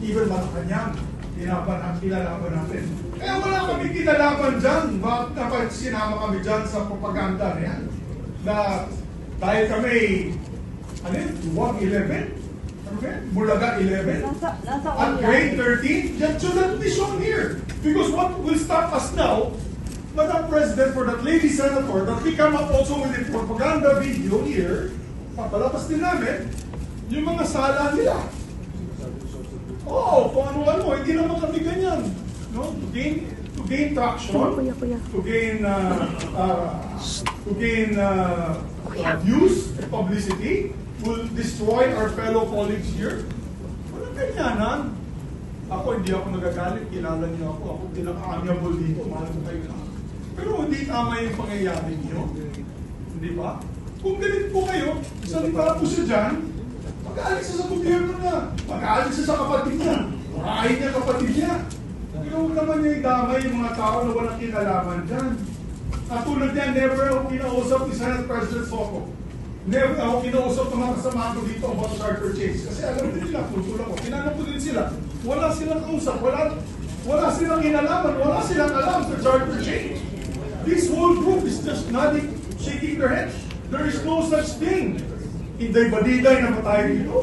even Malacanang, kinalaban natin. Kaya wala kami kinalaban dyan. Bakit dapat sinama kami dyan sa propaganda na yan? Na dahil kami, ano yun, 111? Ano ba yan? Bulaga 11? At grade 13? That should not be shown here. Because what will stop us now, Madam President, for that lady senator, that we come up also with a propaganda video here, papalabas din namin, yung mga sala nila. Oo, kung ano-ano, hindi naman kami ganyan. No? To gain traction, to gain views, publicity, will destroy our fellow colleagues here. Walang ganyanan. Ako, hindi ako nagagalit, kilala niyo ako. Ako pinaka-amiable dito, mahal ko kayo na. Pero hindi tama yung pangyayari niyo. Hindi ba? Kung galit po kayo, salita po siya dyan, mag-aalis siya sa gobyerno niya, mag-aalis siya sa kapatid niya, marahin niya kapatid niya. Pero huwag naman niya idamay yung mga tao na walang kinalaman dyan. At tulad niya, never ako kinausap ni Senate President Soto. Never ako kinausap ng mga kasama ko dito about charter change. Kasi alam din nila, kultura ko, tinanong ko din sila, wala silang kausap, wala silang kinalaman, wala silang alam sa charter change. This whole group is just nodding, shaking their heads. There is no such thing. Hindi badiday na tayo dito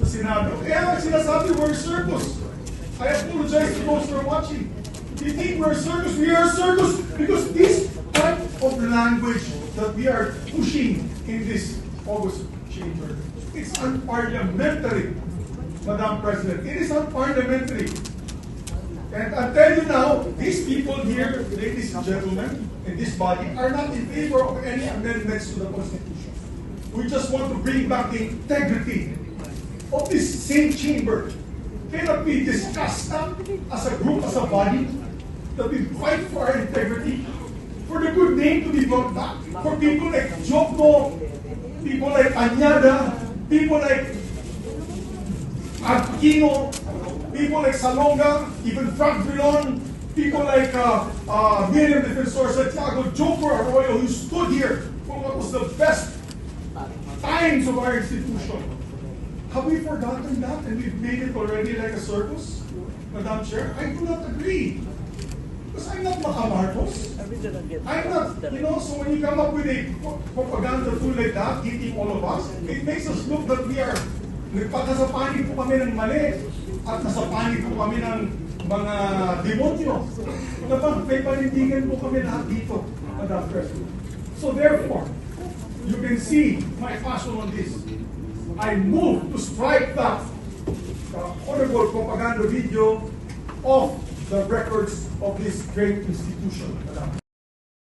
sa Senado. Kaya sinasabi, we're circus. I apologize to those who are watching. You think we're circus? We are circus because this type of language that we are pushing in this August chamber, it's unparliamentary, Madam President. It is unparliamentary. And I'll tell you now, these people here, ladies and gentlemen, in this body, are not in favor of any amendments to the Constitution. We just want to bring back the integrity of this same chamber. Cannot be discussed as a group, as a body, that we fight for our integrity, for the good name to be brought back, for people like Joko, people like Anyada, people like Aquino, people like Salonga, even Frank Vilon, people like Miriam Defensor, Santiago, Joker Arroyo, who stood here for what was the best times of our institution. Have we forgotten that and we've made it already like a circus, Madam Chair? I do not agree. Because I'm not Macamarcos. I'm not, so when you come up with a propaganda tool like that, hitting all of us, it makes us look that we are, nagpagkasapani po kami ng mali at nasapani po kami ng mga demonyo. May panindigan po kami lahat dito, Madam President. So therefore, you can see my passion on this. I move to strike that horrible propaganda video off the records of this great institution.